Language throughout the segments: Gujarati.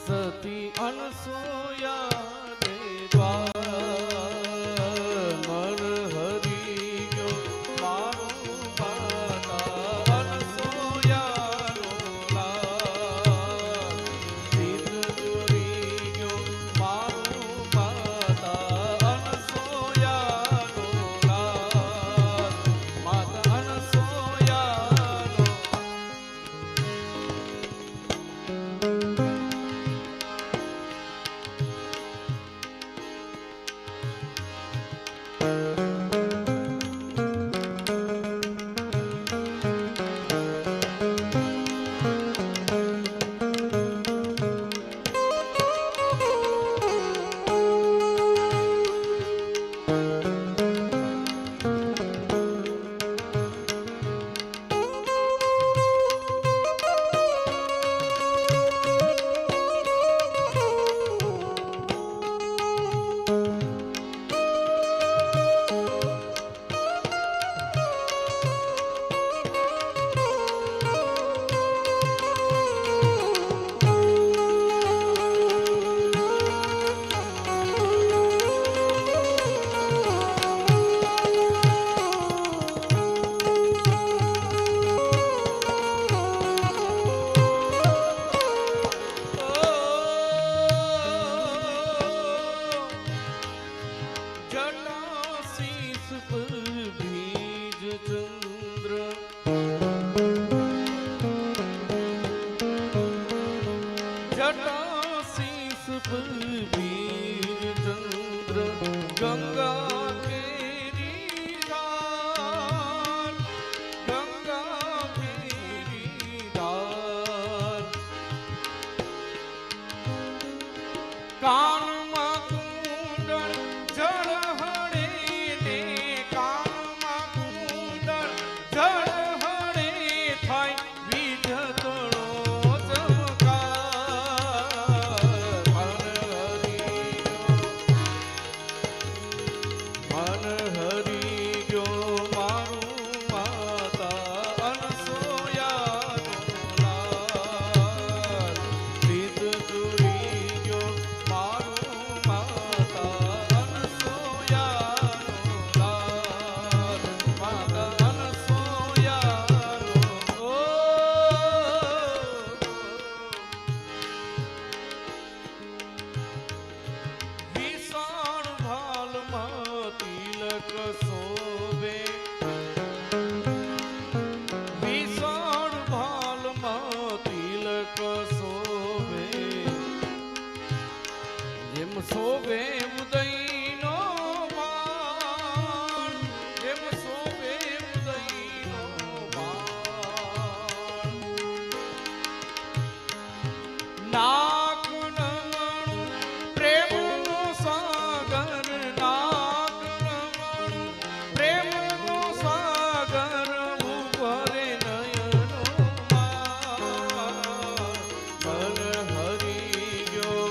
સતી અનસૂયા ને દ્વાર મન હરી ગયો મારું માતા અનસૂયાનો લાલ રીત જોરી ગયો મારું માતા અનસૂયાનો લાલ માતા અનસૂયાનો ગંગા કેરી દાલ ગંગા કેરી દાલ કાનમાં કુંડળ જળ હળે ને કાનમાં કુંડળ જળ હળે થાય વિધતળો સોવે ઉદયનો બાણ એમ સોવે ઉદયનો બાણ નાક નમણું પ્રેમનો સાગર નાક નમણું પ્રેમનો સાગર ઉભરે નયનો મન હરી ગયો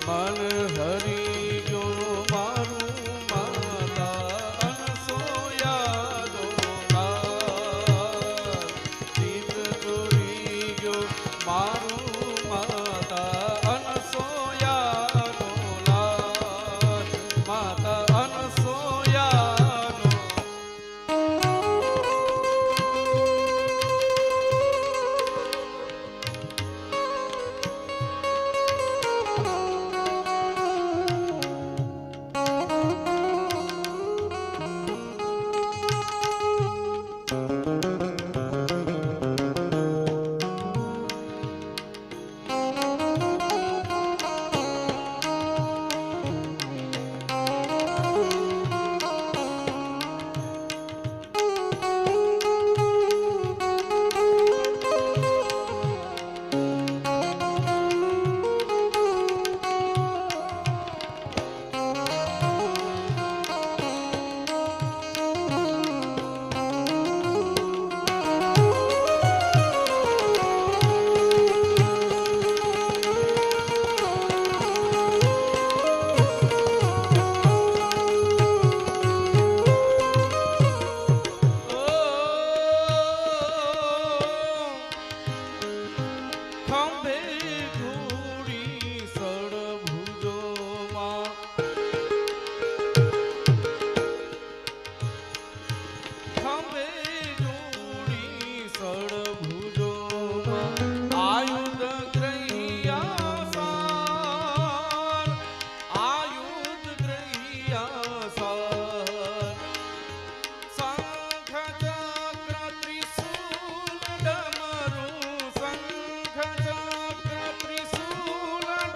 મન હરી ગયો મારું માતા અનસૂયાનો લાલ રીત જોરી ગયો મારું માતા અનસૂયાનો લાલ માતા અનસૂયાનો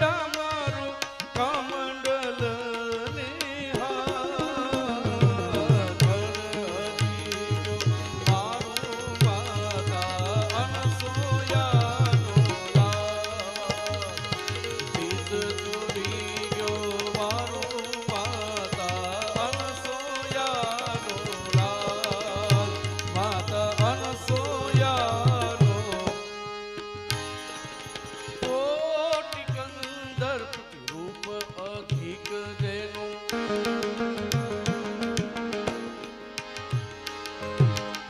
ડામરું કમંડલ નિહાર. હરિયો મારું માતા અનસૂયાનો લાલ. ચિત ચોરી ગયો મારું માતા અનસૂયાનો લાલ. માતા અનસૂયાનો કોટિ કંદર રૂપ અધિક જેનું.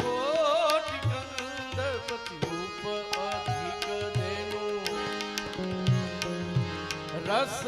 કોટિ કંદર રૂપ અધિક જેનું. રસ